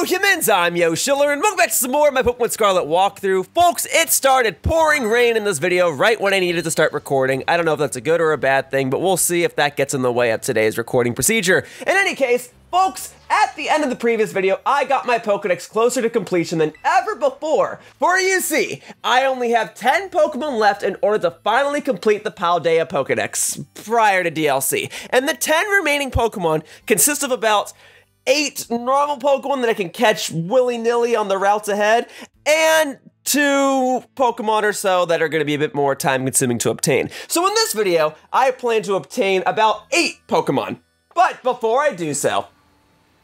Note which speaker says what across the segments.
Speaker 1: Hello humans, I'm Yoshiller, and welcome back to some more of my Pokemon Scarlet walkthrough. Folks, it started pouring rain in this video right when I needed to start recording. I don't know if that's a good or a bad thing, but we'll see if that gets in the way of today's recording procedure. In any case, folks, at the end of the previous video, I got my Pokedex closer to completion than ever before. For you see, I only have 10 Pokemon left in order to finally complete the Paldea Pokedex prior to DLC. And the 10 remaining Pokemon consist of about 8 normal Pokemon that I can catch willy-nilly on the routes ahead, and 2 Pokemon or so that are going to be a bit more time-consuming to obtain. So in this video, I plan to obtain about 8 Pokemon. But before I do so,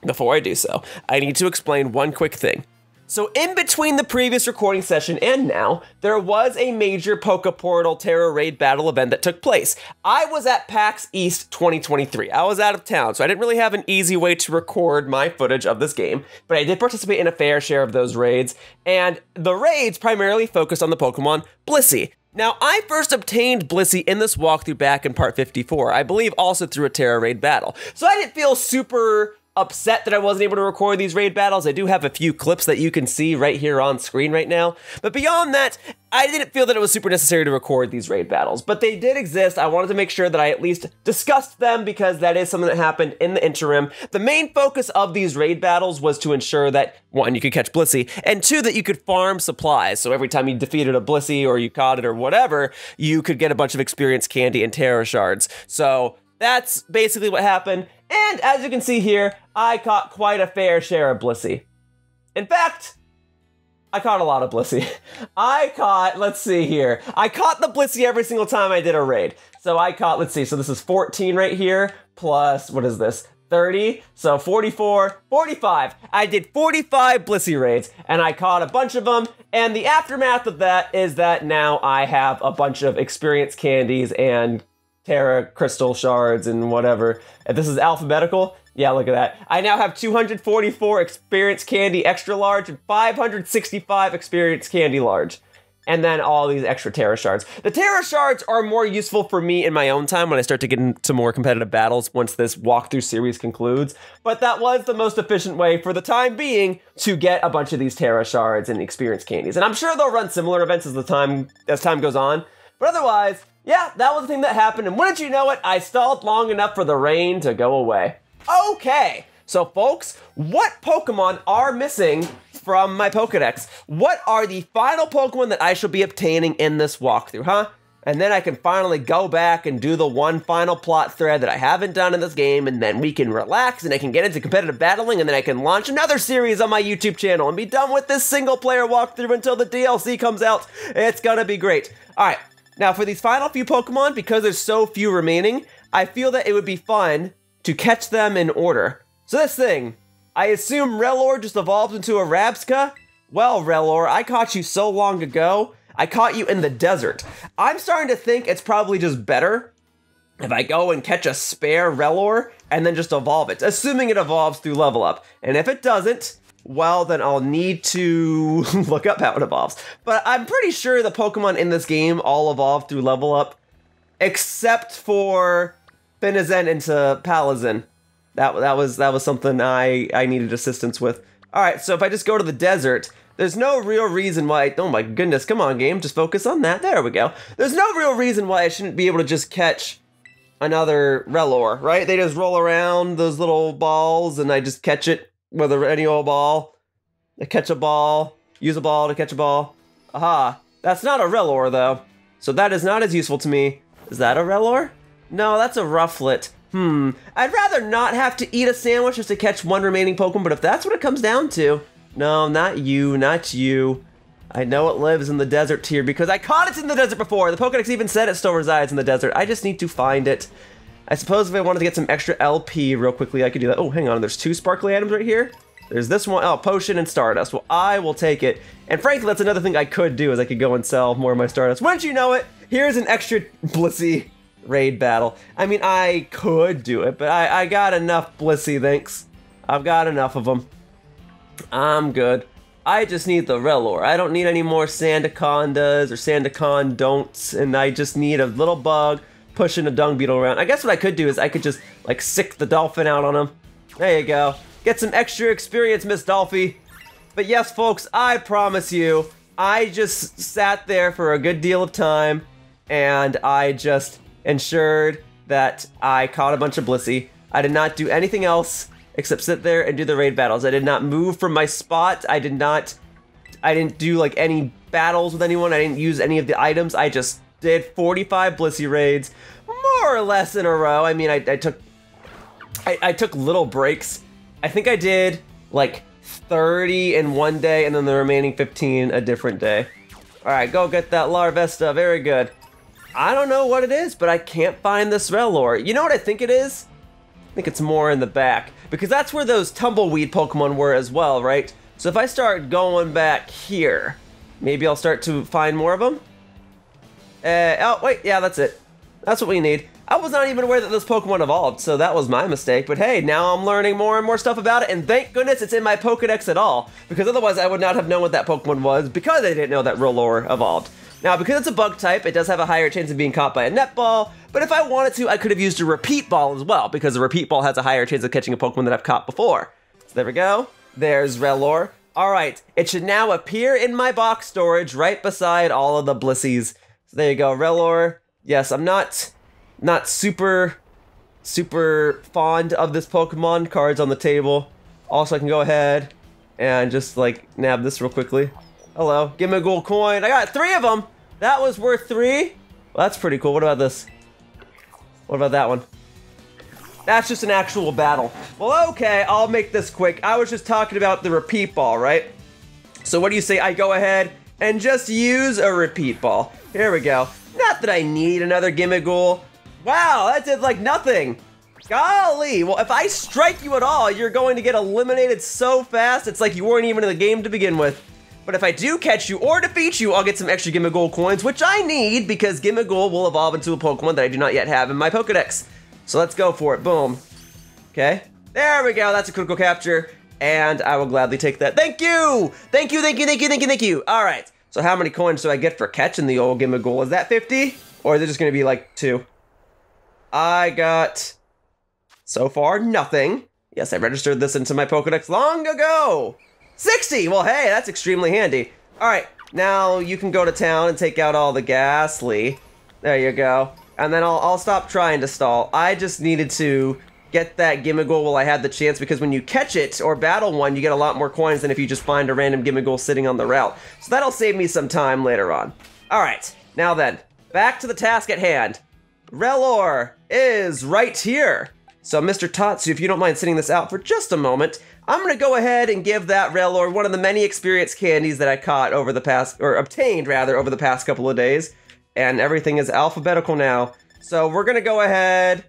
Speaker 1: I need to explain one quick thing. So in between the previous recording session and now, there was a major Pokeportal Terra Raid Battle event that took place. I was at PAX East 2023. I was out of town, so I didn't really have an easy way to record my footage of this game, but I did participate in a fair share of those raids, and the raids primarily focused on the Pokemon Blissey. Now, I first obtained Blissey in this walkthrough back in part 54, I believe also through a Terra Raid battle. So I didn't feel super upset that I wasn't able to record these raid battles. I do have a few clips that you can see right here on screen right now. But beyond that, I didn't feel that it was super necessary to record these raid battles. But they did exist. I wanted to make sure that I at least discussed them because that is something that happened in the interim. The main focus of these raid battles was to ensure that, 1, you could catch Blissey, and 2, that you could farm supplies. So every time you defeated a Blissey or you caught it or whatever, you could get a bunch of experience candy and Terra Shards. So that's basically what happened. And as you can see here, I caught quite a fair share of Blissey. In fact, I caught a lot of Blissey. Let's see here. I caught the Blissey every single time I did a raid. So I caught, let's see, so this is 14 right here, plus, what is this? 30, so 44, 45. I did 45 Blissey raids, and I caught a bunch of them, and the aftermath of that is that now I have a bunch of experience candies and Terra Crystal Shards and whatever. If this is alphabetical, yeah, look at that. I now have 244 Experience Candy Extra Large and 565 Experience Candy Large. And then all these extra Terra Shards. The Terra Shards are more useful for me in my own time when I start to get into more competitive battles once this walkthrough series concludes. But that was the most efficient way for the time being to get a bunch of these Terra Shards and Experience Candies. And I'm sure they'll run similar events as time goes on. But otherwise, yeah, that was the thing that happened, and wouldn't you know it, I stalled long enough for the rain to go away. Okay, so folks, what Pokemon are missing from my Pokedex? What are the final Pokemon that I shall be obtaining in this walkthrough, huh? And then I can finally go back and do the one final plot thread that I haven't done in this game, and then we can relax, and I can get into competitive battling, and then I can launch another series on my YouTube channel and be done with this single-player walkthrough until the DLC comes out. It's gonna be great. All right. Now, for these final few Pokemon, because there's so few remaining, I feel that it would be fun to catch them in order. So this thing, I assume Rellor just evolved into a Rabsca? Well, Rellor, I caught you so long ago. I caught you in the desert. I'm starting to think it's probably just better if I go and catch a spare Rellor and then just evolve it, assuming it evolves through level up. And if it doesn't, well, then I'll need to look up how it evolves. But I'm pretty sure the Pokemon in this game all evolve through level up, except for Finizen into Palazen. That was something I needed assistance with. All right, so if I just go to the desert, there's no real reason why. Oh my goodness, come on, game, just focus on that. There we go. There's no real reason why I shouldn't be able to just catch another Rellor, right? They just roll around those little balls, and I just catch it with any old ball. I catch a ball, use a ball to catch a ball. Aha, that's not a Rellor though. So that is not as useful to me. Is that a Rellor? No, that's a Rufflet. I'd rather not have to eat a sandwich just to catch one remaining Pokemon, but if that's what it comes down to. No, not you, not you. I know it lives in the desert tier because I caught it in the desert before. The Pokedex even said it still resides in the desert. I just need to find it. I suppose if I wanted to get some extra LP real quickly, I could do that. Oh, hang on, there's 2 sparkly items right here. There's this one, oh, Potion and Stardust. Well, I will take it. And frankly, that's another thing I could do, is I could go and sell more of my Stardust. Wouldn't you know it, here's an extra Blissey raid battle. I mean, I could do it, but I got enough Blissey, thanks. I've got enough of them. I'm good. I just need the Rellor. I don't need any more Sandacondas or Sandacondon'ts, and I just need a little bug pushing a dung beetle around. I guess what I could do is I could just, like, sick the dolphin out on him. There you go. Get some extra experience, Miss Dolphy. But yes, folks, I promise you, I just sat there for a good deal of time, and I just ensured that I caught a bunch of Blissey. I did not do anything else except sit there and do the raid battles. I did not move from my spot. I didn't do like any battles with anyone. I didn't use any of the items. I just did 45 Blissey raids, more or less in a row. I mean, I took little breaks. I think I did like 30 in one day and then the remaining 15 a different day. All right, go get that Larvesta. Very good. I don't know what it is, but I can't find this Rellor. You know what I think it is? I think it's more in the back, because that's where those tumbleweed Pokemon were as well, right? So if I start going back here, maybe I'll start to find more of them. Oh, wait, yeah, that's it. That's what we need. I was not even aware that this Pokemon evolved, so that was my mistake. But hey, now I'm learning more and more stuff about it, and thank goodness it's in my Pokedex at all, because otherwise I would not have known what that Pokemon was, because I didn't know that Rellor evolved. Now, because it's a bug type, it does have a higher chance of being caught by a net ball, but if I wanted to, I could have used a repeat ball as well, because a repeat ball has a higher chance of catching a Pokemon that I've caught before. So there we go. There's Rellor. All right, it should now appear in my box storage right beside all of the Blissies. So there you go, Rellor. Yes, I'm not super fond of this Pokemon. Cards on the table. Also, I can go ahead and just like nab this real quickly. Hello, Gimmighoul coin. I got 3 of them. That was worth 3. Well, that's pretty cool. What about this? What about that one? That's just an actual battle. Well, okay, I'll make this quick. I was just talking about the repeat ball, right? So what do you say I go ahead and just use a repeat ball? Here we go. Not that I need another Gimmighoul. Wow, that did like nothing. Golly, well, if I strike you at all, you're going to get eliminated so fast, it's like you weren't even in the game to begin with. But if I do catch you or defeat you, I'll get some extra Gimmighoul coins, which I need because Gimmighoul will evolve into a Pokemon that I do not yet have in my Pokedex. So let's go for it. Boom. Okay. There we go. That's a critical capture. And I will gladly take that. Thank you! Thank you, thank you, thank you, thank you, thank you. All right. So how many coins do I get for catching the old Gimmighoul? Is that 50? Or is it just going to be like 2? I got, so far, nothing. Yes, I registered this into my Pokedex long ago. 60! Well, hey, that's extremely handy. All right, now you can go to town and take out all the Ghastly. There you go. And then I'll stop trying to stall. I just needed to get that Gimmighoul while I had the chance, because when you catch it or battle one, you get a lot more coins than if you just find a random Gimmighoul sitting on the route. So that'll save me some time later on. All right, now then, back to the task at hand. Rellor is right here. So Mr. Tatsu, if you don't mind sitting this out for just a moment, I'm gonna go ahead and give that Rellor one of the many experience candies that I caught over the past, or obtained rather, over the past couple of days. And everything is alphabetical now. So we're gonna go ahead,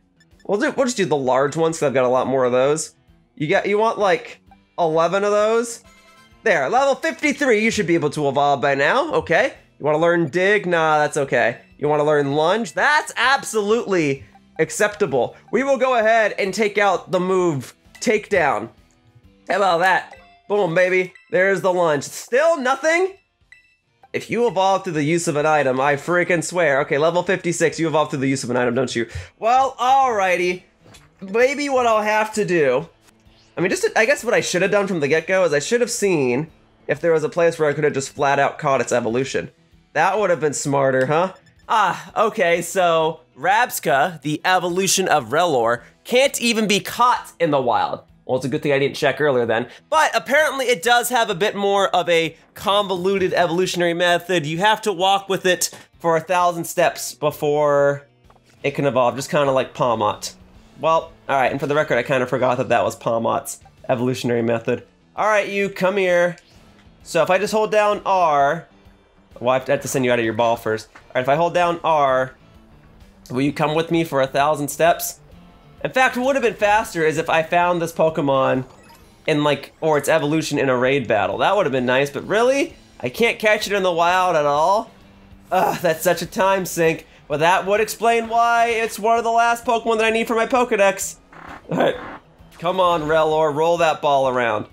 Speaker 1: we'll just do the large ones, because I've got a lot more of those. You want like 11 of those? There, level 53, you should be able to evolve by now, okay. You wanna learn Dig? Nah, that's okay. You wanna learn Lunge? That's absolutely acceptable. We will go ahead and take out the move Takedown. How about that? Boom, baby. There's the Lunge. Still nothing? If you evolve through the use of an item, I freaking swear. Okay, level 56, you evolve through the use of an item, don't you? Well, alrighty. Maybe what I'll have to do, I mean, I guess what I should have done from the get-go is I should have seen if there was a place where I could have just flat out caught its evolution. That would have been smarter, huh? Ah, okay, so Rabsca, the evolution of Rellor, can't even be caught in the wild. Well, it's a good thing I didn't check earlier then. But apparently it does have a bit more of a convoluted evolutionary method. You have to walk with it for 1,000 steps before it can evolve, just kind of like Palmot. Well, all right, and for the record, I kind of forgot that that was Palmot's evolutionary method. All right, you, come here. So if I just hold down R, well, I have to send you out of your ball first. All right, if I hold down R, will you come with me for 1,000 steps? In fact, what would have been faster is if I found this Pokemon in or its evolution in a raid battle. That would have been nice, but really? I can't catch it in the wild at all? Ugh, that's such a time sink. But that would explain why it's one of the last Pokemon that I need for my Pokedex. All right, come on, Rellor, roll that ball around.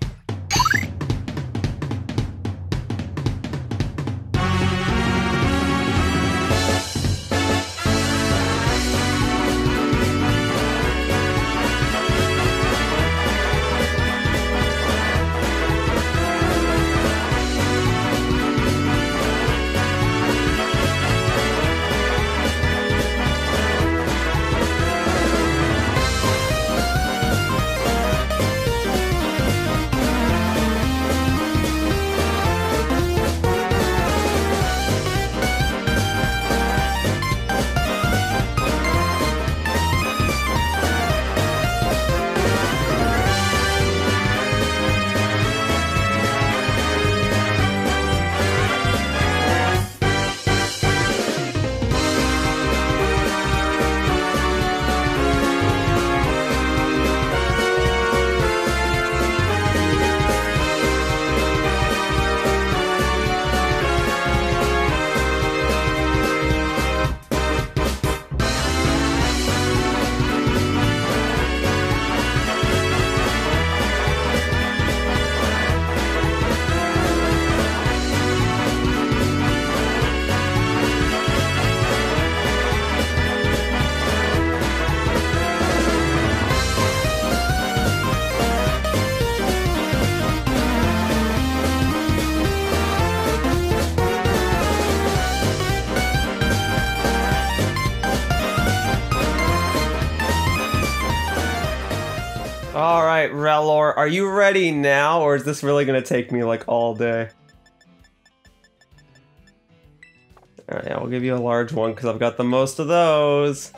Speaker 1: right, Rellor, are you ready now, or is this really gonna take me like all day? Alright, I'll give you a large one because I've got the most of those.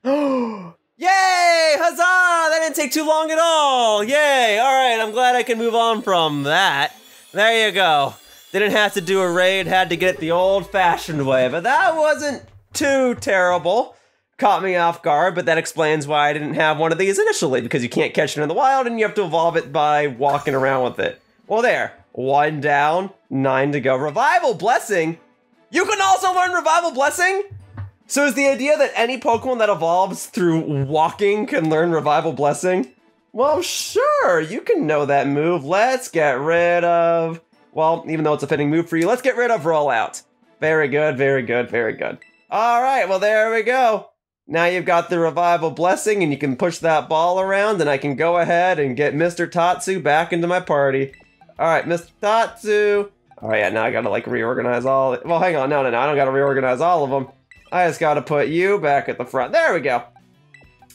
Speaker 1: Yay! Huzzah! That didn't take too long at all! Yay! Alright, I'm glad I can move on from that. There you go. Didn't have to do a raid, had to get it the old-fashioned way, but that wasn't too terrible. Caught me off guard, but that explains why I didn't have one of these initially, because you can't catch it in the wild and you have to evolve it by walking around with it. Well, there. 1 down, 9 to go. Revival Blessing? You can also learn Revival Blessing? So is the idea that any Pokemon that evolves through walking can learn Revival Blessing? Well, sure, you can know that move. Let's get rid of... Well, even though it's a fitting move for you, let's get rid of Rollout. Very good, very good, very good. Alright, well there we go. Now you've got the Revival Blessing and you can push that ball around and I can go ahead and get Mr. Tatsu back into my party. Alright, Mr. Tatsu. Oh yeah, now I gotta like reorganize all... Well, hang on, no, I don't gotta reorganize all of them. I just gotta put you back at the front. There we go.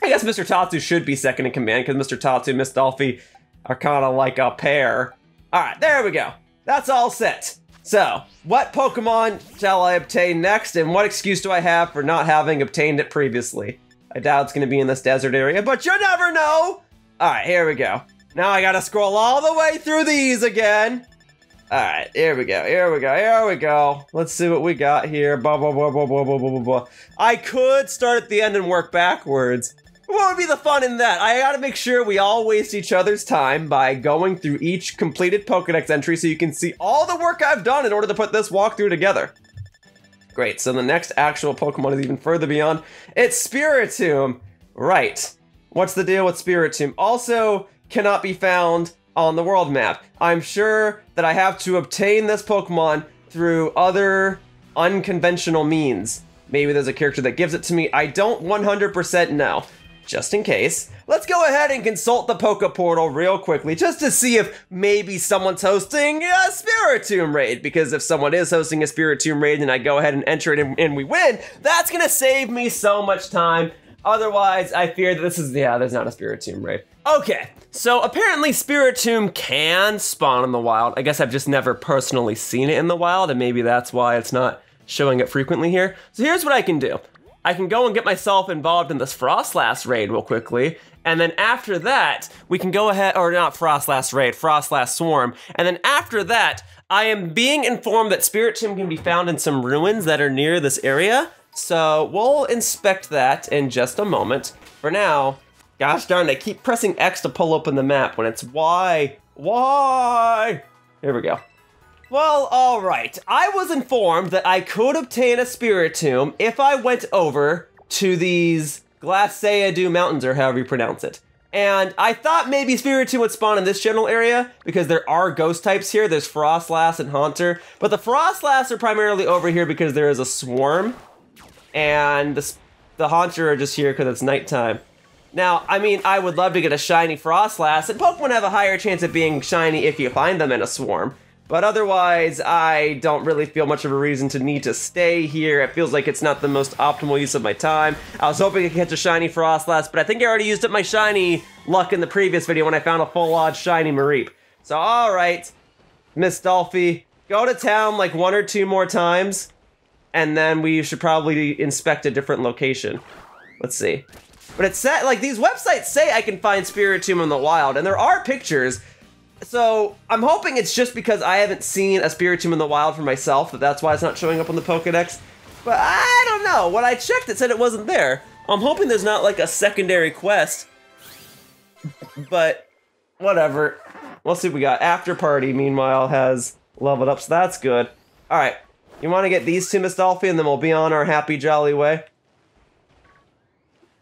Speaker 1: I guess Mr. Tatsu should be second in command because Mr. Tatsu and Miss Dolphy are kind of like a pair. Alright, there we go. That's all set. So, what Pokemon shall I obtain next, and what excuse do I have for not having obtained it previously? I doubt it's gonna be in this desert area, but you never know! Alright, here we go. Now I gotta scroll all the way through these again. Alright, here we go, here we go, here we go. Let's see what we got here. Blah, blah, blah, blah, blah, blah, blah, blah. I could start at the end and work backwards. What would be the fun in that? I gotta make sure we all waste each other's time by going through each completed Pokedex entry so you can see all the work I've done in order to put this walkthrough together. Great, so the next actual Pokemon is even further beyond. It's Spiritomb. Right. What's the deal with Spiritomb? Also cannot be found on the world map. I'm sure that I have to obtain this Pokemon through other unconventional means. Maybe there's a character that gives it to me. I don't 100% know. Just in case, let's go ahead and consult the Poke Portal real quickly just to see if maybe someone's hosting a Spiritomb raid, because if someone is hosting a Spiritomb raid and I go ahead and enter it and we win, that's gonna save me so much time. Otherwise, I fear that this is, yeah, there's not a Spiritomb raid. Okay, so apparently Spiritomb can spawn in the wild. I guess I've just never personally seen it in the wild, and maybe that's why it's not showing it frequently here. So here's what I can do. I can go and get myself involved in this Frostlass raid real quickly, and then after that, we can go ahead, or not Frostlass raid, Frostlass Swarm, and then after that, I am being informed that Spiritomb can be found in some ruins that are near this area, so we'll inspect that in just a moment. For now, gosh darn, I keep pressing X to pull open the map when it's Y. Why? Here we go. Well, alright. I was informed that I could obtain a Spiritomb if I went over to these Glaseado mountains, or however you pronounce it. And I thought maybe Spiritomb would spawn in this general area, because there are ghost types here. There's Frostlass and Haunter. But the Frostlass are primarily over here because there is a swarm. And the Haunter are just here because it's nighttime. Now, I mean, I would love to get a shiny Frostlass, and Pokemon have a higher chance of being shiny if you find them in a swarm. But otherwise, I don't really feel much of a reason to need to stay here. It feels like it's not the most optimal use of my time. I was hoping I could catch a shiny Frostlass, but I think I already used up my shiny luck in the previous video when I found a full-on shiny Mareep. So, alright, Miss Dolphy, go to town like 1 or 2 more times, and then we should probably inspect a different location. Let's see. But it said, like, these websites say I can find Spiritomb in the wild, and there are pictures. So, I'm hoping it's just because I haven't seen a Spiritomb in the wild for myself, that's why it's not showing up on the Pokedex. But I don't know. When I checked, it said it wasn't there. I'm hoping there's not, like, a secondary quest. But, whatever. We'll see what we got. After Party, meanwhile, has leveled up, so that's good. Alright. You want to get these two, Miss Dolphy, and then we'll be on our happy, jolly way?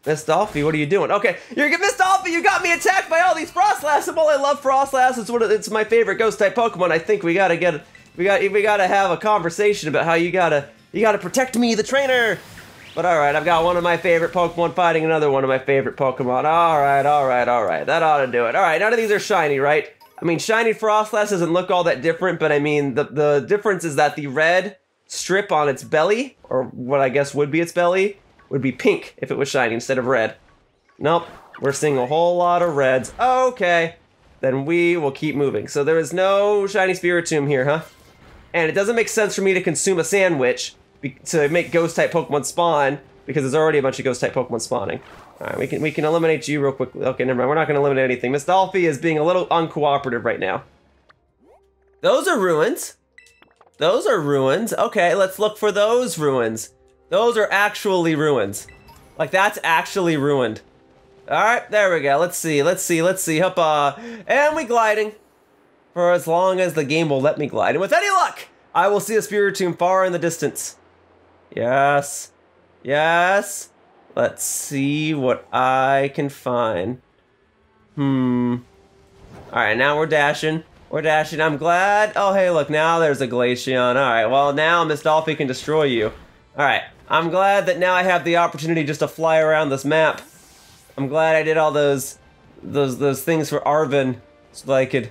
Speaker 1: Miss Dolphy, what are you doing? Okay, Miss Dolphy, you got me attacked by all these Frostlass, and while I love Frostlass, it's my favorite ghost-type Pokemon. I think we gotta have a conversation about how you gotta protect me, the trainer. But alright, I've got one of my favorite Pokemon fighting another one of my favorite Pokemon. Alright, that ought to do it. Alright, none of these are shiny, right? I mean, shiny Frostlass doesn't look all that different, but I mean, the difference is that the red strip on its belly, or what I guess would be its belly, would be pink if it was shiny instead of red. Nope. We're seeing a whole lot of reds. Okay. Then we will keep moving. So there is no shiny Spiritomb here, huh? And it doesn't make sense for me to consume a sandwich to make ghost-type Pokemon spawn, because there's already a bunch of ghost-type Pokemon spawning. Alright, we can eliminate you real quickly. Okay, never mind. We're not going to eliminate anything. Miss Dolphy is being a little uncooperative right now. Those are ruins. Those are ruins. Okay, let's look for those ruins. Those are actually ruins. Like, that's actually ruined. Alright, there we go. Let's see. Hoppa. And we gliding. For as long as the game will let me glide. And with any luck, I will see a Spiritomb far in the distance. Yes. Yes. Let's see what I can find. Alright, now we're dashing. We're dashing. I'm glad. Oh, hey, look, now there's a Glaceon. Alright, well, now Miss Dolphy can destroy you. Alright, I'm glad that now I have the opportunity just to fly around this map. I'm glad I did all those things for Arven so that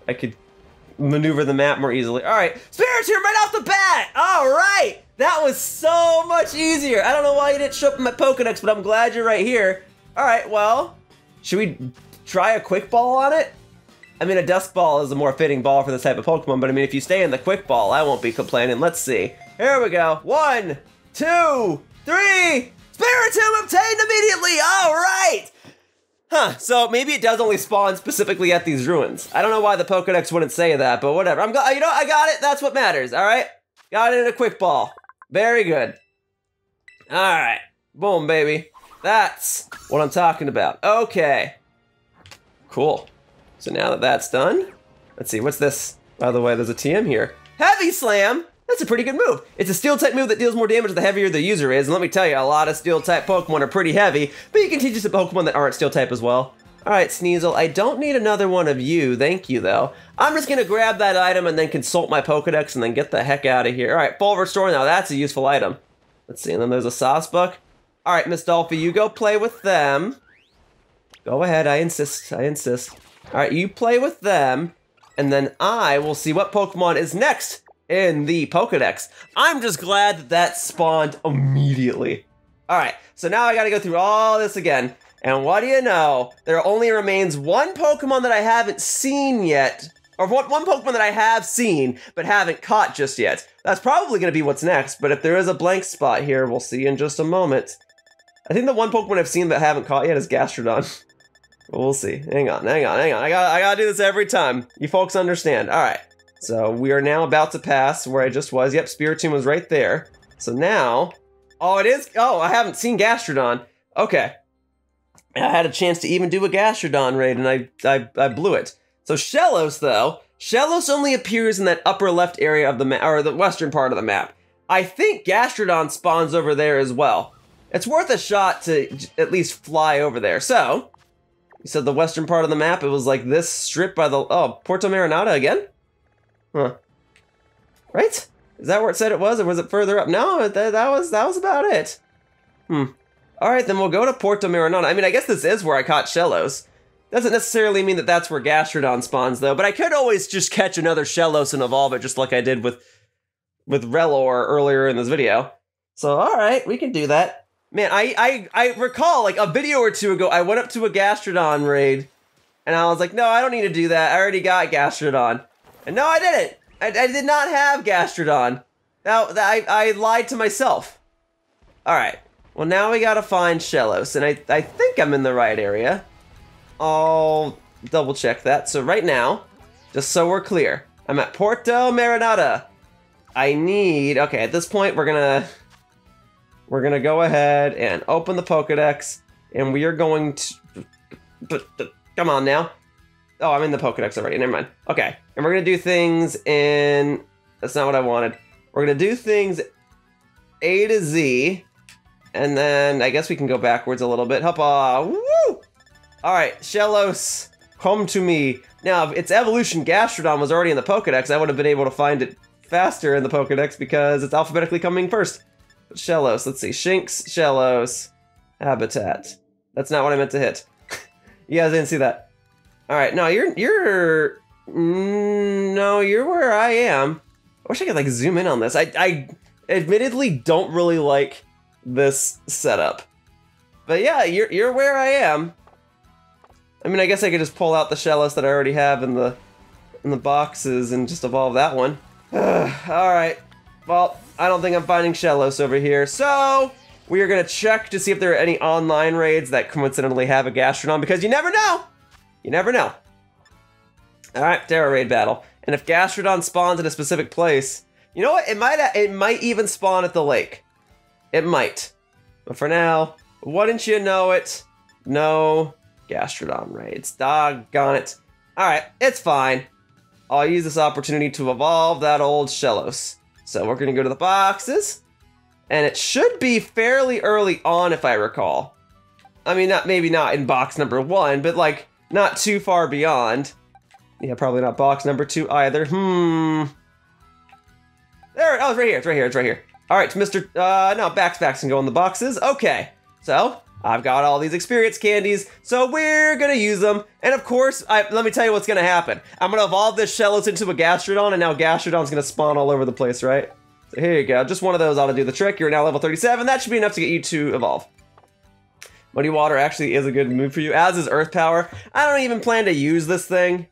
Speaker 1: I could maneuver the map more easily. Alright, Spiritomb right off the bat! Alright! That was so much easier. I don't know why you didn't show up in my Pokedex, but I'm glad you're right here. Alright, well, should we try a Quick Ball on it? I mean, a Dusk Ball is a more fitting ball for this type of Pokemon, but I mean, if you stay in the Quick Ball, I won't be complaining. Let's see. Here we go. 1, 2, 3! Spiritomb obtained immediately! Alright! Huh, so maybe it does only spawn specifically at these ruins. I don't know why the Pokedex wouldn't say that, but whatever. I'm glad, you know, I got it. That's what matters, alright? Got it in a Quick Ball. Very good. Alright. Boom, baby. That's what I'm talking about. Okay. Cool. So now that that's done, let's see, what's this? By the way, there's a TM here. Heavy Slam! That's a pretty good move. It's a Steel-type move that deals more damage the heavier the user is, and let me tell you, a lot of Steel-type Pokemon are pretty heavy, but you can teach us a Pokemon that aren't Steel-type as well. Alright, Sneasel, I don't need another one of you, thank you though. I'm just gonna grab that item and then consult my Pokedex and then get the heck out of here. Alright, Full Restore now, that's a useful item. Let's see, and then there's a Sawsbuck. Alright, Miss Dolphy, you go play with them. Go ahead, I insist, I insist. Alright, you play with them, and then I will see what Pokemon is next in the Pokedex. I'm just glad that that spawned immediately. Alright, so now I gotta go through all this again, and what do you know? There only remains one Pokemon that I haven't seen yet, or one Pokemon that I have seen, but haven't caught just yet. That's probably gonna be what's next, but if there is a blank spot here, we'll see in just a moment. I think the one Pokemon I've seen but haven't caught yet is Gastrodon. We'll see. Hang on. I gotta do this every time. You folks understand. Alright. So we are now about to pass where I just was. Yep, Spiritomb was right there. So now... Oh, it is... Oh, I haven't seen Gastrodon. Okay. I had a chance to even do a Gastrodon raid, and I blew it. So Shellos, though. Shellos only appears in that upper left area of the map, or the western part of the map. I think Gastrodon spawns over there as well. It's worth a shot to at least fly over there. So... You said the western part of the map, it was like this strip by the... Oh, Puerto Marinada again? Huh. Right? Is that where it said it was, or was it further up? No, that was about it. Alright, then we'll go to Puerto Marinada. I mean, I guess this is where I caught Shellos. Doesn't necessarily mean that that's where Gastrodon spawns, though, but I could always just catch another Shellos and evolve it, just like I did with Rellor earlier in this video. So, alright, we can do that. Man, I recall, like, a video or two ago, I went up to a Gastrodon raid, and I was like, no, I don't need to do that. I already got Gastrodon. And no, I didn't. I did not have Gastrodon. Now, I lied to myself. Alright. Well, now we gotta find Shellos, and I think I'm in the right area. I'll double check that. So right now, just so we're clear, I'm at Puerto Marinada. I need... Okay, at this point, we're gonna go ahead and open the Pokedex, and we are going to... Come on now. Oh, I'm in the Pokedex already, never mind. Okay, and we're gonna do things in... That's not what I wanted. We're gonna do things A to Z, and then I guess we can go backwards a little bit. Hoppa! Woo! Alright, Shellos, come to me. Now, if its evolution Gastrodon was already in the Pokedex, I would have been able to find it faster in the Pokedex because it's alphabetically coming first. Shellos, let's see. Shinx, Shellos, Habitat. That's not what I meant to hit. You guys didn't see that. Alright, no, you're where I am. I wish I could, like, zoom in on this. I admittedly don't really like this setup. But yeah, you're where I am. I mean, I guess I could just pull out the Shellos that I already have in the boxes and just evolve that one. Alright. Well, I don't think I'm finding Shellos over here, so we are going to check to see if there are any online raids that coincidentally have a Gastrodon, because you never know! You never know. Alright, Terra raid battle. And if Gastrodon spawns in a specific place, you know what? It might even spawn at the lake. It might. But for now, wouldn't you know it? No Gastrodon raids. Doggone it. Alright, it's fine. I'll use this opportunity to evolve that old Shellos. So we're gonna go to the boxes. And it should be fairly early on, if I recall. I mean, maybe not in box number 1, but like, not too far beyond. Yeah, probably not box number 2 either. There, oh, it's right here, it's right here, it's right here. All right, Mr. No, Bax can go in the boxes. Okay, so I've got all these experience candies, so we're gonna use them. And of course, let me tell you what's gonna happen. I'm gonna evolve this Shellos into a Gastrodon, and now Gastrodon's gonna spawn all over the place, right? So here you go, just one of those ought to do the trick. You're now level 37, that should be enough to get you to evolve. Muddy Water actually is a good move for you, as is Earth Power. I don't even plan to use this thing,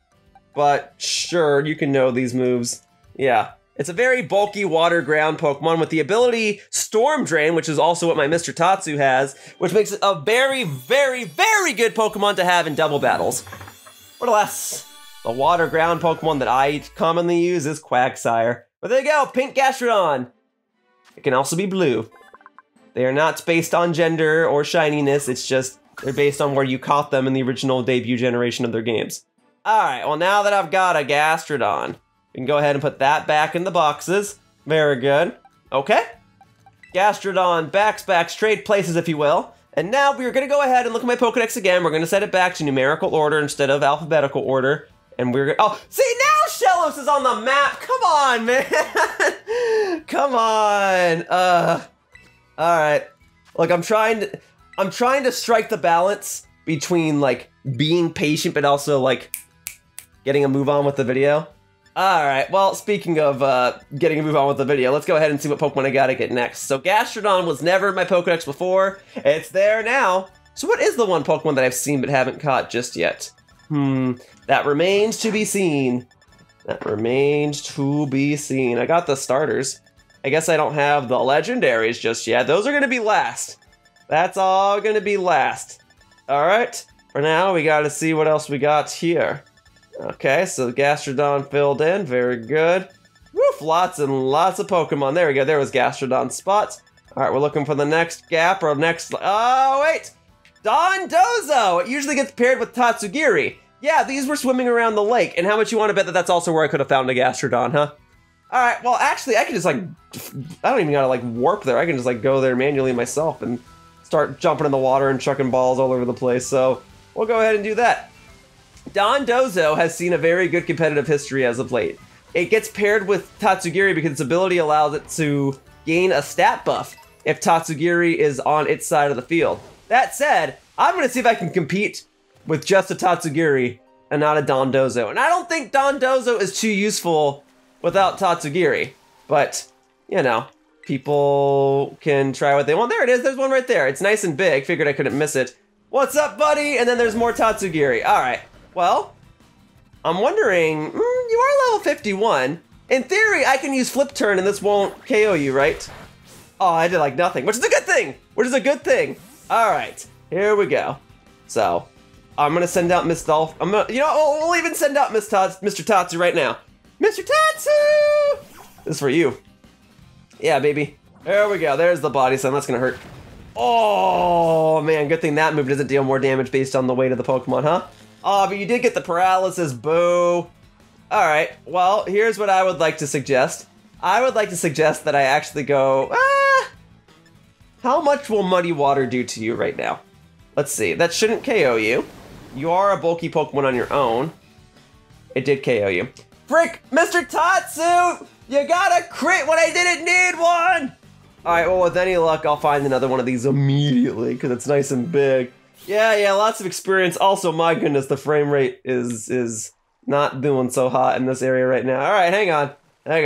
Speaker 1: but sure, you can know these moves. Yeah. It's a very bulky water ground Pokemon with the ability Storm Drain, which is also what my Mr. Tatsu has, which makes it a very, very, very good Pokemon to have in double battles. Nevertheless, the water ground Pokemon that I commonly use is Quagsire. But there you go, pink Gastrodon. It can also be blue. They are not based on gender or shininess, it's just they're based on where you caught them in the original debut generation of their games. Alright, well now that I've got a Gastrodon, we can go ahead and put that back in the boxes. Very good. Okay. Gastrodon, Bax, trade places, if you will. And now we're going to go ahead and look at my Pokedex again. We're going to set it back to numerical order instead of alphabetical order. And we're going to... Oh, see, now Shellos is on the map. Come on, man. Come on. Alright. Look, I'm trying to strike the balance between, like, being patient, but also, like, getting a move on with the video. Alright, well, speaking of getting a move on with the video, let's go ahead and see what Pokemon I gotta get next. So Gastrodon was never in my Pokedex before. It's there now. So what is the one Pokemon that I've seen but haven't caught just yet? That remains to be seen. That remains to be seen. I got the starters. I guess I don't have the legendaries just yet. Those are gonna be last. That's all gonna be last. Alright, for now, we gotta see what else we got here. Okay, so the Gastrodon filled in, very good. Woof, lots and lots of Pokemon. There we go, there was Gastrodon spots. All right, we're looking for the next gap or next, oh wait! Dondozo! It usually gets paired with Tatsugiri. Yeah, these were swimming around the lake, and how much you want to bet that that's also where I could have found a Gastrodon, huh? All right, well actually I can just like, I don't even gotta like warp there. I can just like go there manually myself and start jumping in the water and chucking balls all over the place. So we'll go ahead and do that. Dondozo has seen a very good competitive history as of late. It gets paired with Tatsugiri because its ability allows it to gain a stat buff if Tatsugiri is on its side of the field. That said, I'm going to see if I can compete with just a Tatsugiri and not a Dondozo. And I don't think Dondozo is too useful without Tatsugiri. But, you know, people can try what they want. There it is, there's one right there. It's nice and big, figured I couldn't miss it. What's up, buddy? And then there's more Tatsugiri. All right. Well, I'm wondering, you are level 51. In theory, I can use Flip Turn and this won't KO you, right? Oh, I did like nothing, which is a good thing! Which is a good thing! Alright, here we go. So, I'm gonna send out Miss Dolph. You know, we'll even send out Mr. Tatsu right now. Mr. Tatsu! This is for you. Yeah, baby. There we go, there's the body slam, that's gonna hurt. Oh, man, good thing that move doesn't deal more damage based on the weight of the Pokemon, huh? Oh, but you did get the paralysis, boo. Alright, well, here's what I would like to suggest. I would like to suggest that I actually go, how much will Muddy Water do to you right now? Let's see, that shouldn't KO you. You are a bulky Pokemon on your own. It did KO you. Frick, Mr. Tatsu! You got a crit when I didn't need one! Alright, well, with any luck, I'll find another one of these immediately, because it's nice and big. Yeah, lots of experience. Also, my goodness, the frame rate is not doing so hot in this area right now. All right, hang on. I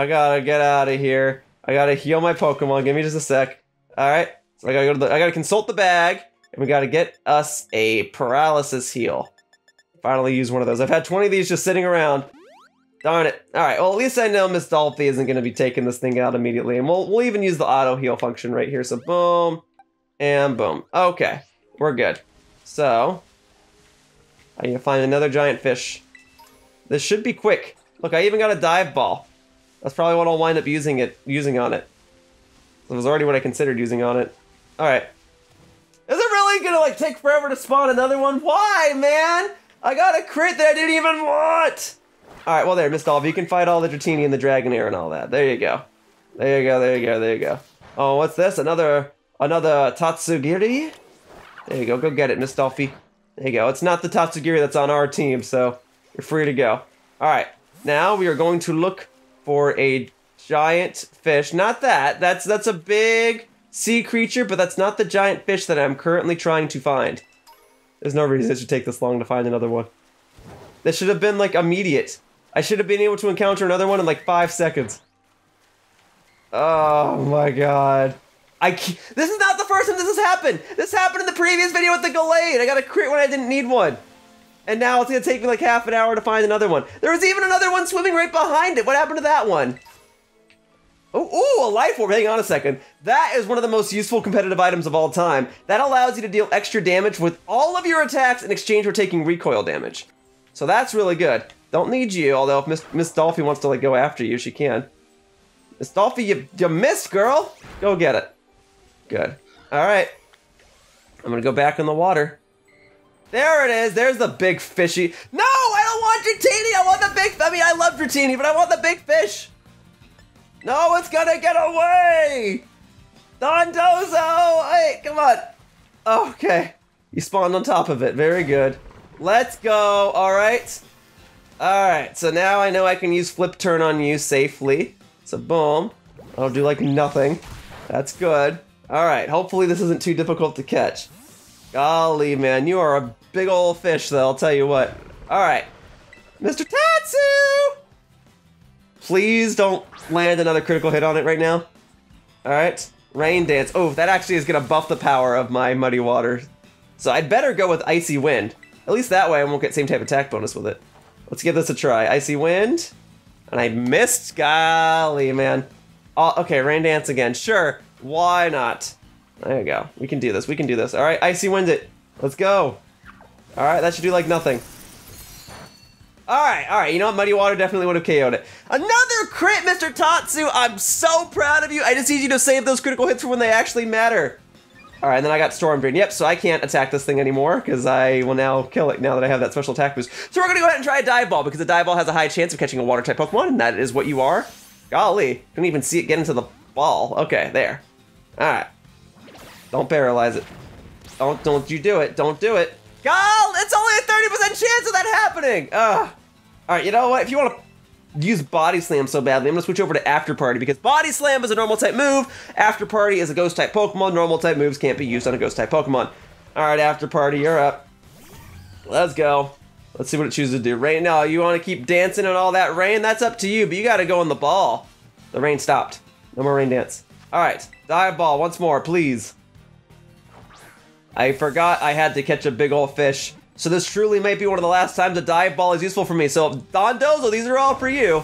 Speaker 1: gotta get out of here. I gotta heal my Pokemon. Give me just a sec. All right, so I gotta consult the bag. And we gotta get us a paralysis heal. Finally use one of those. I've had 20 of these just sitting around. Darn it. Alright, well at least I know Miss Dolphy isn't gonna be taking this thing out immediately. And we'll even use the auto heal function right here. So boom, and boom. Okay, we're good. So, I need to find another giant fish. This should be quick. Look, I even got a dive ball. That's probably what I'll wind up using on it. It was already what I considered using on it. Alright. Is it really gonna like take forever to spawn another one? Why, man? I got a crit that I didn't even want! Alright, well there, Miss Dolphy, you can fight all the Dratini and the Dragonair and all that. There you go. There you go, there you go, there you go. Oh, what's this? Another Tatsugiri? There you go get it, Miss Dolphy. There you go. It's not the Tatsugiri that's on our team, so you're free to go. Alright, now we are going to look for a giant fish. Not that. That's a big sea creature, but that's not the giant fish that I'm currently trying to find. There's no reason it should take this long to find another one. This should have been like immediate. I should have been able to encounter another one in like 5 seconds. Oh my god. This is not the first time this has happened! This happened in the previous video with the Gholdengo. I got a crit when I didn't need one. And now it's gonna take me like half an hour to find another one. There was even another one swimming right behind it. What happened to that one? Oh, a life orb. Hang on a second. That is one of the most useful competitive items of all time. That allows you to deal extra damage with all of your attacks in exchange for taking recoil damage. So that's really good. Don't need you, although if Miss Dolphy wants to like go after you, she can. Miss Dolphy, you missed, girl. Go get it. Good. All right. I'm gonna go back in the water. There it is. There's the big fishy. No, I don't want Dratini. I want the big. I mean, I love Dratini, but I want the big fish. No, it's gonna get away! Dondozo! Hey, come on! Okay. You spawned on top of it. Very good. Let's go. Alright. Alright, so now I know I can use Flip Turn on you safely. So boom. I'll do like nothing. That's good. Alright, hopefully this isn't too difficult to catch. Golly, man, you are a big old fish, though, I'll tell you what. Alright. Mr. Tatsu! Please don't land another critical hit on it right now. Alright. Rain Dance. Oh, that actually is going to buff the power of my Muddy Water. So I'd better go with Icy Wind. At least that way I won't get same type attack bonus with it. Let's give this a try. Icy Wind. And I missed. Golly, man. Oh, okay, Rain Dance again. Sure. Why not? There you go. We can do this. We can do this. Alright, Icy Wind it. Let's go. Alright, that should do like nothing. Alright, you know what? Muddy Water definitely would have KO'd it. Another crit, Mr. Tatsu! I'm so proud of you! I just need you to save those critical hits for when they actually matter. Alright, and then I got Storm Drain. Yep, so I can't attack this thing anymore, because I will now kill it now that I have that special attack boost. So we're gonna go ahead and try a Dive Ball, because a Dive Ball has a high chance of catching a Water-type Pokemon, and that is what you are. Golly, couldn't even see it get into the ball. Okay, there. Alright. Don't paralyze it. Don't you do it. Don't do it. God, it's only a 30% chance of that happening! Ugh. Alright, you know what? If you want to use Body Slam so badly, I'm going to switch over to After Party, because Body Slam is a normal type move, After Party is a ghost type Pokemon, normal type moves can't be used on a ghost type Pokemon. Alright, After Party, you're up. Let's go. Let's see what it chooses to do. Right now, you want to keep dancing and all that rain? That's up to you, but you got to go in the ball. The rain stopped. No more rain dance. Alright, Dive Ball once more, please. I forgot I had to catch a big old fish. So this truly might be one of the last times a Dive Ball is useful for me. So Dondozo, these are all for you.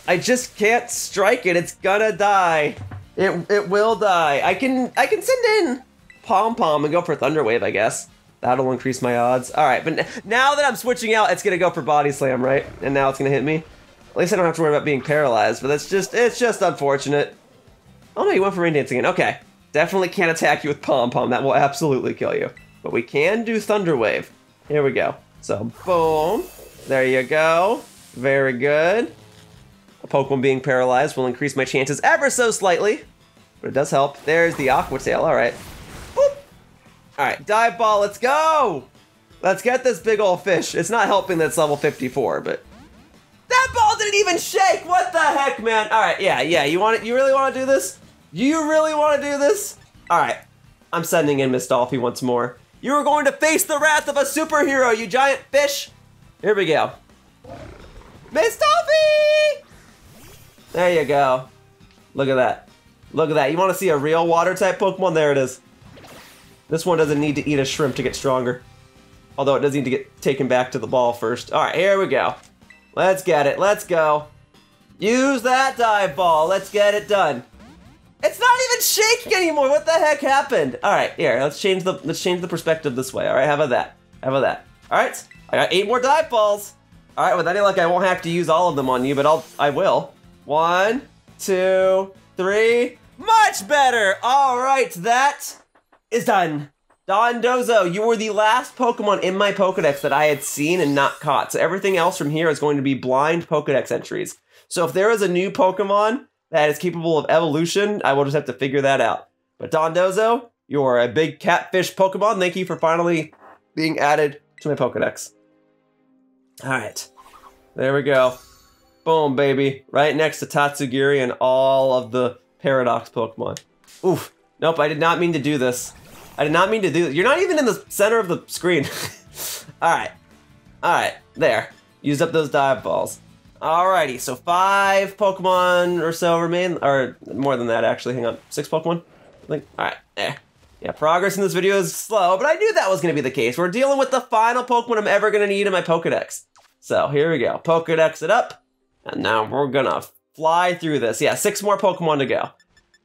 Speaker 1: I just can't strike it. It's gonna die. It will die. I can send in Pom Pom and go for Thunder Wave, I guess. That'll increase my odds. All right, but now that I'm switching out, it's gonna go for Body Slam, right? And now it's gonna hit me. At least I don't have to worry about being paralyzed. But it's just unfortunate. Oh no, you went for Rain Dance again. Okay, definitely can't attack you with Pom Pom. That will absolutely kill you. But we can do Thunder Wave. Here we go. So, boom. There you go. Very good. A Pokemon being paralyzed will increase my chances ever so slightly, but it does help. There's the Aqua Tail. All right. Boop. All right, Dive Ball. Let's go. Let's get this big old fish. It's not helping that it's level 54, but that ball didn't even shake. What the heck, man? All right, yeah. You really want to do this? You really want to do this? All right. I'm sending in Miss Dolphy once more. You are going to face the wrath of a superhero, you giant fish! Here we go. Miss Dolphy! There you go. Look at that. Look at that. You want to see a real water-type Pokemon? There it is. This one doesn't need to eat a shrimp to get stronger. Although it does need to get taken back to the ball first. All right, here we go. Let's get it. Let's go. Use that dive ball. Let's get it done. It's not even shaking anymore. What the heck happened? All right, here. Let's change the perspective this way. All right, how about that? How about that? All right, I got 8 more dive balls. All right, with any luck, I won't have to use all of them on you, but I will. 1, 2, 3. Much better. All right, that is done. Dondozo, you were the last Pokemon in my Pokedex that I had seen and not caught. So everything else from here is going to be blind Pokedex entries. So if there is a new Pokemon that is capable of evolution, I will just have to figure that out. But Dondozo, you are a big catfish Pokemon. Thank you for finally being added to my Pokedex. All right, there we go. Boom, baby. Right next to Tatsugiri and all of the Paradox Pokemon. Oof. Nope, I did not mean to do this. I did not mean to do this. You're not even in the center of the screen. All right. All right, there. Used up those dive balls. Alrighty, so 5 Pokemon or so remain, or more than that actually, hang on, 6 Pokemon, I think. Alright, there. Yeah, progress in this video is slow, but I knew that was going to be the case. We're dealing with the final Pokemon I'm ever going to need in my Pokedex. So here we go, Pokedex it up, and now we're gonna fly through this. Yeah, 6 more Pokemon to go.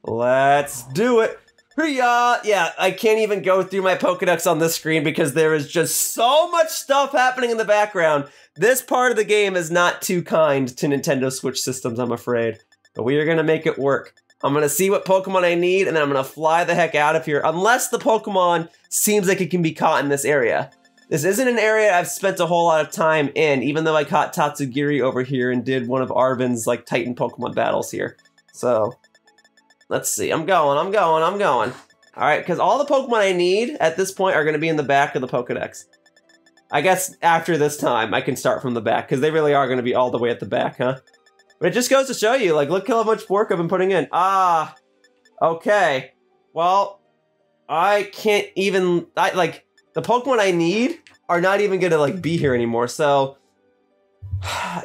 Speaker 1: Let's do it. Yeah, I can't even go through my Pokedex on this screen because there is just so much stuff happening in the background. This part of the game is not too kind to Nintendo Switch systems, I'm afraid. But we are going to make it work. I'm going to see what Pokemon I need, and then I'm going to fly the heck out of here, unless the Pokemon seems like it can be caught in this area. This isn't an area I've spent a whole lot of time in, even though I caught Tatsugiri over here and did one of Arvin's, like, Titan Pokemon battles here. So, let's see. I'm going. All right, because all the Pokemon I need at this point are going to be in the back of the Pokedex. I guess after this time, I can start from the back, because they really are going to be all the way at the back, huh? But it just goes to show you, like, look how much work I've been putting in. Ah, okay. Well, I can't even, like, the Pokemon I need are not even going to, like, be here anymore, so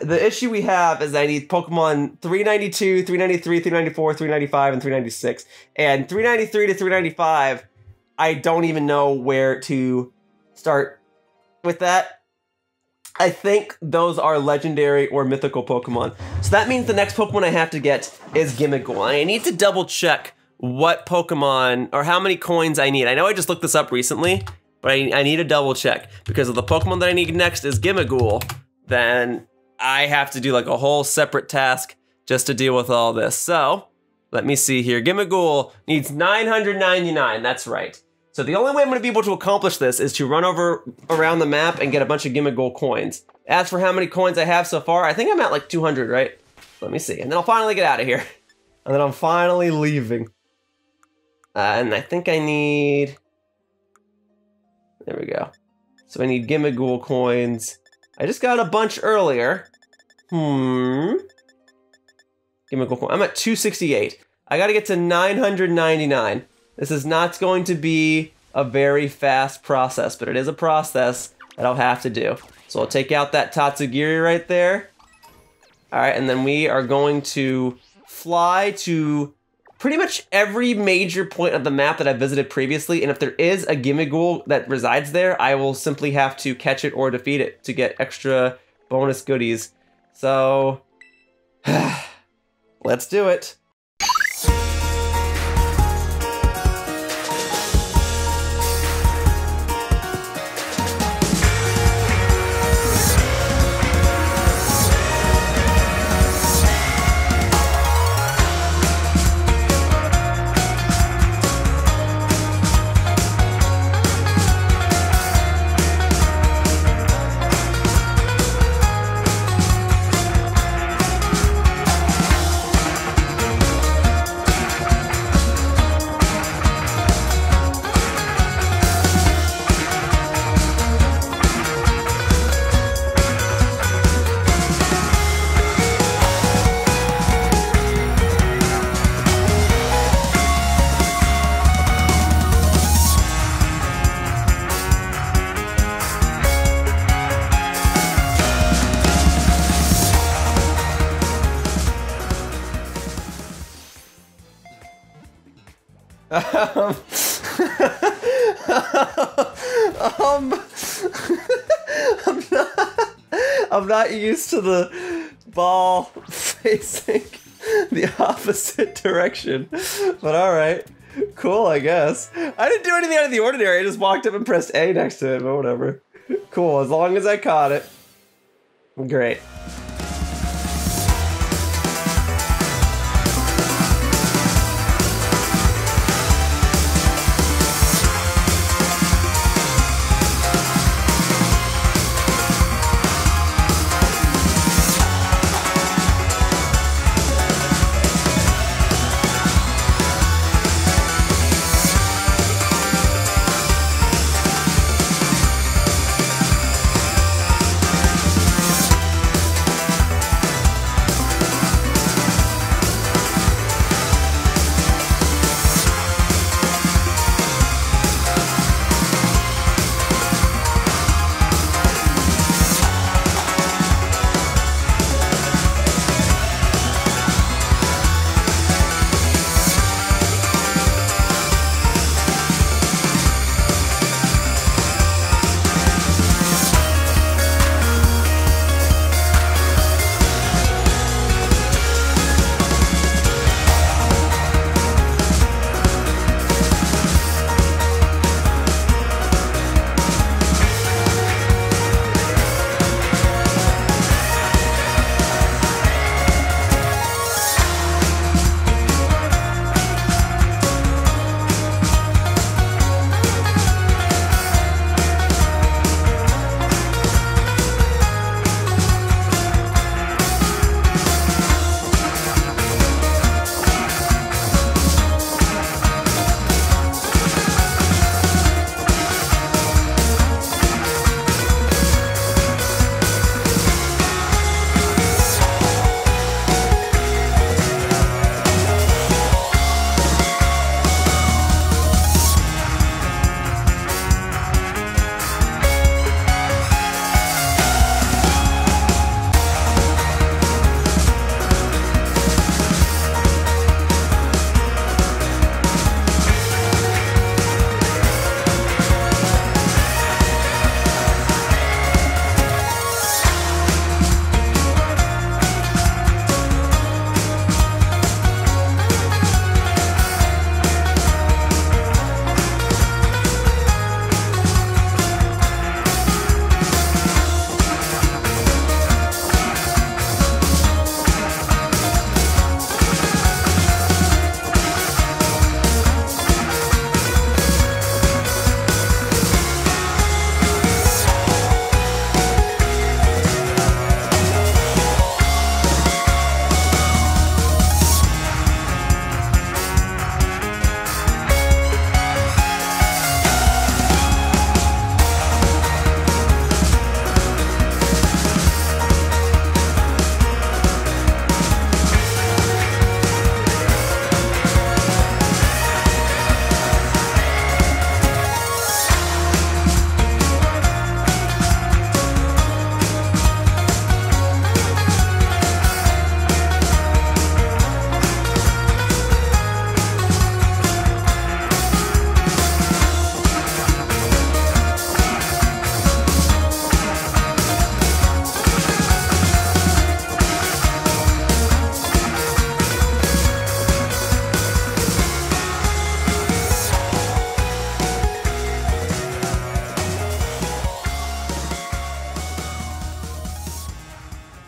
Speaker 1: the issue we have is I need Pokemon 392, 393, 394, 395, and 396. And 393 to 395, I don't even know where to start with that. I think those are legendary or mythical Pokemon. So that means the next Pokemon I have to get is Gimmighoul. I need to double check what Pokemon or how many coins I need. I know I just looked this up recently, but I need to double check because if the Pokemon that I need next is Gimmighoul, then I have to do like a whole separate task just to deal with all this. So let me see here. Gimmighoul needs 999, that's right. So the only way I'm going to be able to accomplish this is to run around the map and get a bunch of Gimmighoul coins. As for how many coins I have so far, I think I'm at like 200, right? Let me see. And then I'll finally get out of here. And then I'm finally leaving. And I think I need... There we go. So I need Gimmighoul coins. I just got a bunch earlier. Gimmighoul coins. I'm at 268. I got to get to 999. This is not going to be a very fast process, but it is a process that I'll have to do. So I'll take out that Tatsugiri right there. All right, and then we are going to fly to pretty much every major point of the map that I visited previously, and if there is a Gimmighoul that resides there, I will simply have to catch it or defeat it to get extra bonus goodies. So, let's do it.
Speaker 2: I'm not used to the ball facing the opposite direction, but all right, cool, I guess. I didn't do anything out of the ordinary. I just walked up and pressed A next to it, but whatever. Cool, as long as I caught it. Great.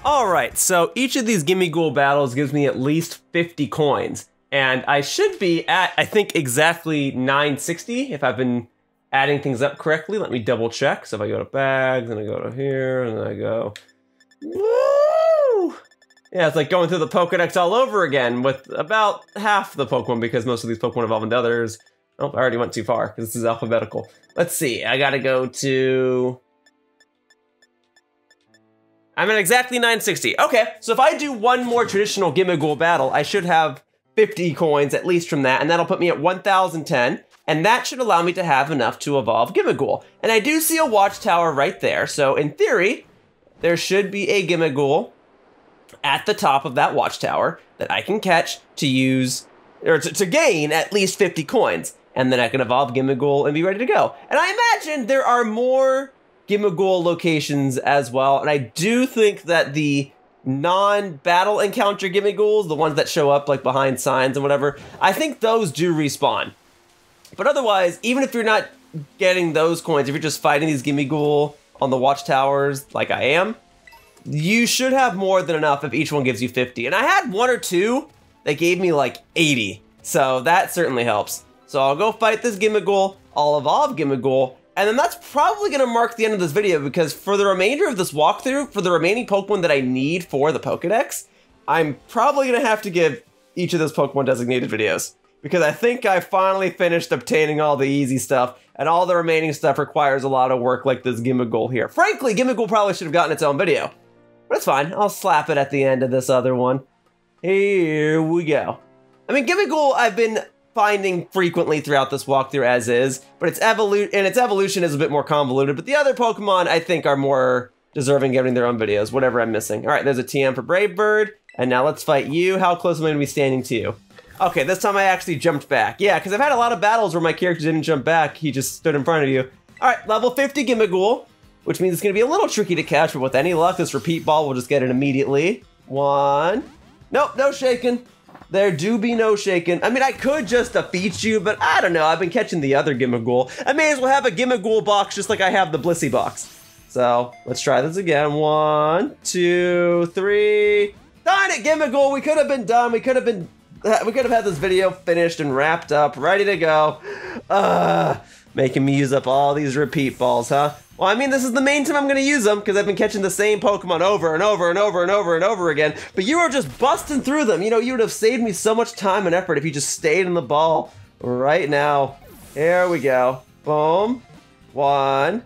Speaker 1: Alright, so each of these Gimmighoul battles gives me at least 50 coins. And I should be at, I think, exactly 960 if I've been adding things up correctly. Let me double check. So if I go to bags, and I go to here, and then I go... Woo! Yeah, it's like going through the Pokedex all over again with about half the Pokemon because most of these Pokemon evolve into others. Oh, I already went too far because this is alphabetical. Let's see, I gotta go to... I'm at exactly 960. Okay, so if I do one more traditional Gimmighoul battle, I should have 50 coins at least from that, and that'll put me at 1,010, and that should allow me to have enough to evolve Gimmighoul. And I do see a watchtower right there, so in theory, there should be a Gimmighoul at the top of that watchtower that I can catch to use, or to gain at least 50 coins. and then I can evolve Gimmighoul and be ready to go. And I imagine there are more Gimmighoul locations as well, and I do think that the non-battle encounter Gimmighouls, the ones that show up like behind signs and whatever, I think those do respawn. But otherwise, even if you're not getting those coins, if you're just fighting these Gimmighoul on the watchtowers like I am, you should have more than enough if each one gives you 50. And I had 1 or 2 that gave me like 80, so that certainly helps. So I'll go fight this Gimmighoul, I'll evolve Gimmighoul, and then that's probably gonna mark the end of this video, because for the remainder of this walkthrough, for the remaining Pokemon that I need for the Pokedex, I'm probably gonna have to give each of those Pokemon designated videos, because I think I finally finished obtaining all the easy stuff, and all the remaining stuff requires a lot of work like this Gimmighoul here. Frankly, Gimmighoul probably should have gotten its own video, but it's fine. I'll slap it at the end of this other one. Here we go. I mean, Gimmighoul I've been finding frequently throughout this walkthrough as is, but its evolution is a bit more convoluted, but the other Pokemon I think are more deserving of getting their own videos, whatever I'm missing. All right, there's a TM for Brave Bird, and now let's fight you. How close am I gonna be standing to you? Okay, this time I actually jumped back. Yeah, because I've had a lot of battles where my character didn't jump back, he just stood in front of you. All right, level 50 Gimmighoul, which means it's gonna be a little tricky to catch, but with any luck, this repeat ball will just get it immediately. 1, nope, no shaking. There do be no shaking. I mean, I could just defeat you, but I don't know. I've been catching the other Gimmighoul. I may as well have a Gimmighoul box just like I have the Blissey box. So let's try this again. 1, 2, 3. Darn it, Gimmighoul. We could have been done. We could have had this video finished and wrapped up, ready to go. Making me use up all these repeat balls, huh? Well, I mean, this is the main time I'm gonna use them, because I've been catching the same Pokemon over and over and over and over and over again, but you are just busting through them. You know, you would have saved me so much time and effort if you just stayed in the ball right now. Here we go. Boom. 1.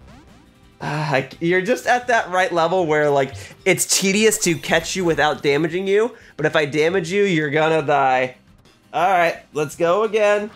Speaker 1: You're just at that right level where, like, it's tedious to catch you without damaging you, but if I damage you, you're gonna die. All right, let's go again.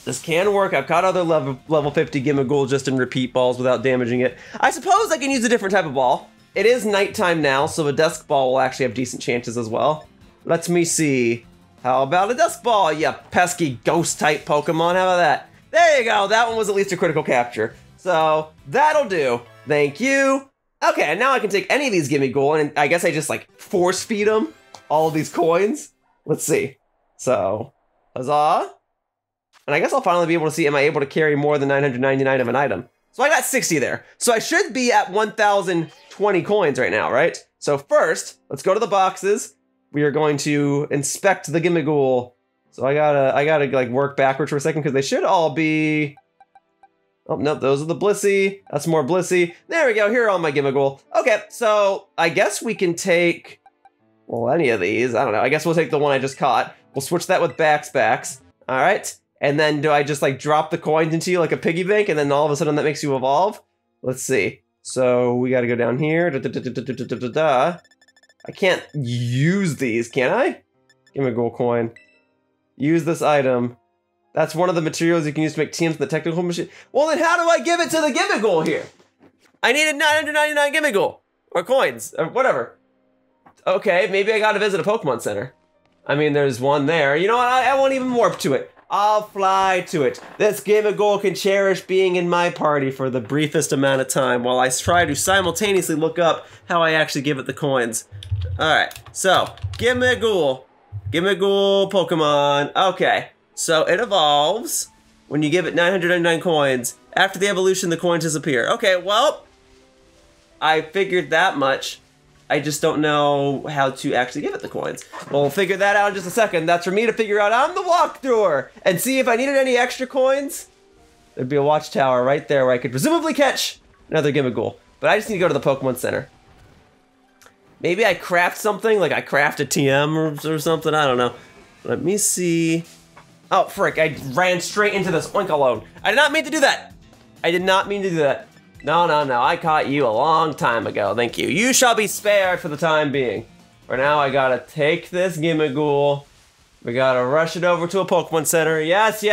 Speaker 1: This can work. I've caught other level 50 Gimmighoul just in repeat balls without damaging it. I suppose I can use a different type of ball. It is nighttime now, so a dusk ball will actually have decent chances as well. Let me see. How about a dusk ball, you pesky ghost type Pokemon? How about that? There you go. That one was at least a critical capture. So that'll do. Thank you. Okay, and now I can take any of these Gimmighoul, and I guess I just like force feed them all of these coins. Let's see. So, huzzah. And I guess I'll finally be able to see, am I able to carry more than 999 of an item? So I got 60 there. So I should be at 1,020 coins right now, right? So first, let's go to the boxes. We are going to inspect the Gimmighoul. So I gotta like work backwards for a second, because they should all be... Oh, nope, those are the Blissey. That's more Blissey. There we go, here are all my Gimmighoul. Okay, so I guess we can take, well, any of these. I don't know, I guess we'll take the one I just caught. We'll switch that with backs. All right. And then do I just like drop the coins into you like a piggy bank, and then all of a sudden that makes you evolve? Let's see. So we gotta go down here. I can't use these, can I? Gimmighoul coin. Use this item. That's one of the materials you can use to make TMs in the technical machine. Well, then how do I give it to the Gimmighoul here? I needed 999 Gimmighoul. Or coins, or whatever. Okay, maybe I gotta visit a Pokemon Center. I mean, there's one there. You know what, I won't even warp to it. I'll fly to it. This Gimmighoul can cherish being in my party for the briefest amount of time while I try to simultaneously look up how I actually give it the coins. Alright, so, Gimmighoul Pokemon. Okay, so it evolves when you give it 999 coins. After the evolution, the coins disappear. Okay, well, I figured that much. I just don't know how to actually give it the coins. Well, we'll figure that out in just a second. That's for me to figure out on the walkthrough and see if I needed any extra coins. There'd be a watchtower right there where I could presumably catch another Gimmighoul. But I just need to go to the Pokemon Center. Maybe I craft something, like I craft a TM or something, I don't know. Let me see. Oh, frick, I ran straight into this Oinkalone. I did not mean to do that. I did not mean to do that. No, I caught you a long time ago, thank you. You shall be spared for the time being. For now, I gotta take this Gimmighoul. We gotta rush it over to a Pokemon Center. Yes,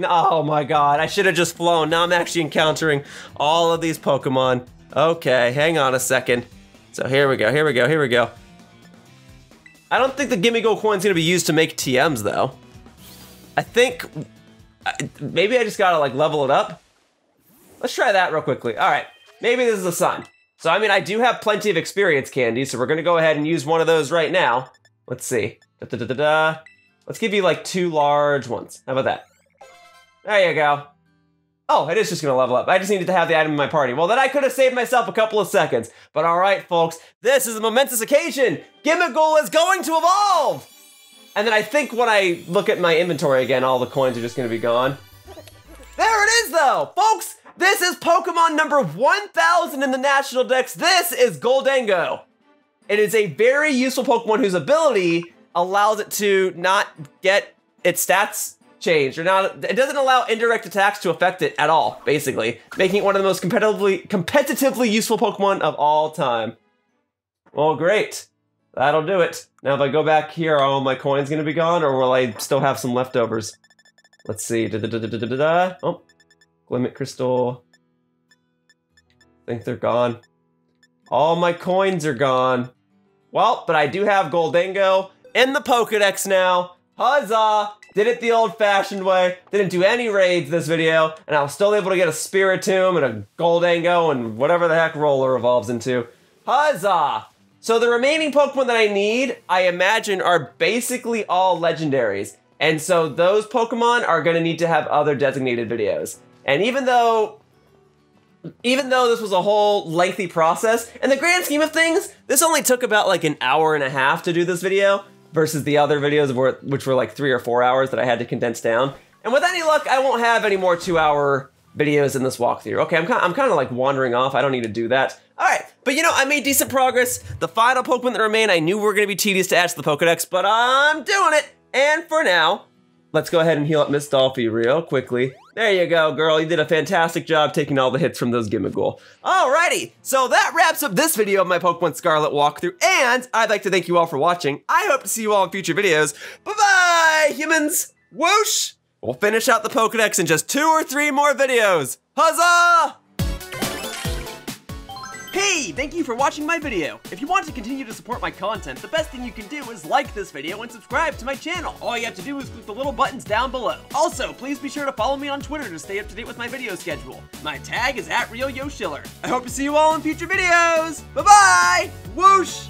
Speaker 1: oh my god, I should have just flown. Now I'm actually encountering all of these Pokemon. Okay, hang on a second. So here we go. I don't think the Gimmighoul coin's gonna be used to make TMs though. I think maybe I just gotta like level it up. Let's try that real quickly. All right, maybe this is a sign. So I mean, I do have plenty of experience candy, so we're gonna go ahead and use one of those right now. Let's see. Let's give you like 2 large ones. How about that? There you go. Oh, it is just gonna level up. I just needed to have the item in my party. Well, then I could have saved myself a couple of seconds. But all right, folks, this is a momentous occasion. Gimmighoul is going to evolve! And then I think when I look at my inventory again, all the coins are just gonna be gone. There it is though! Folks, this is Pokemon number 1000 in the National Dex. This is Gholdengo. It is a very useful Pokemon whose ability allows it to not get its stats changed, or not. It doesn't allow indirect attacks to affect it at all, basically, making it one of the most competitively useful Pokemon of all time. Well, great. That'll do it. Now, if I go back here, are all my coins gonna be gone, or will I still have some leftovers? Let's see. Oh, Glimmet Crystal. I think they're gone. All my coins are gone. Well, but I do have Gholdengo in the Pokedex now. Huzzah! Did it the old-fashioned way. Didn't do any raids this video, and I was still able to get a Spiritomb and a Gholdengo and whatever the heck Rellor evolves into. Huzzah! So the remaining Pokemon that I need, I imagine, are basically all legendaries. And so those Pokemon are going to need to have other designated videos. And even though this was a whole lengthy process, in the grand scheme of things, this only took about like an hour and a half to do this video, versus the other videos which were like 3 or 4 hours that I had to condense down. And with any luck, I won't have any more 2-hour videos in this walkthrough. Okay, I'm kind of like wandering off. I don't need to do that. All right, but you know, I made decent progress. The final Pokemon that remain, I knew were going to be tedious to add to the Pokedex, but I'm doing it. And for now, let's go ahead and heal up Miss Dolphy real quickly. There you go, girl. You did a fantastic job taking all the hits from those Gimmighoul. Alrighty, so that wraps up this video of my Pokemon Scarlet walkthrough, and I'd like to thank you all for watching. I hope to see you all in future videos. Bye-bye, humans! Whoosh! We'll finish out the Pokedex in just 2 or 3 more videos. Huzzah! Hey, thank you for watching my video. If you want to continue to support my content, the best thing you can do is like this video and subscribe to my channel. All you have to do is click the little buttons down below. Also, please be sure to follow me on Twitter to stay up to date with my video schedule. My tag is @RealYoshiller. I hope to see you all in future videos. Bye-bye! Whoosh!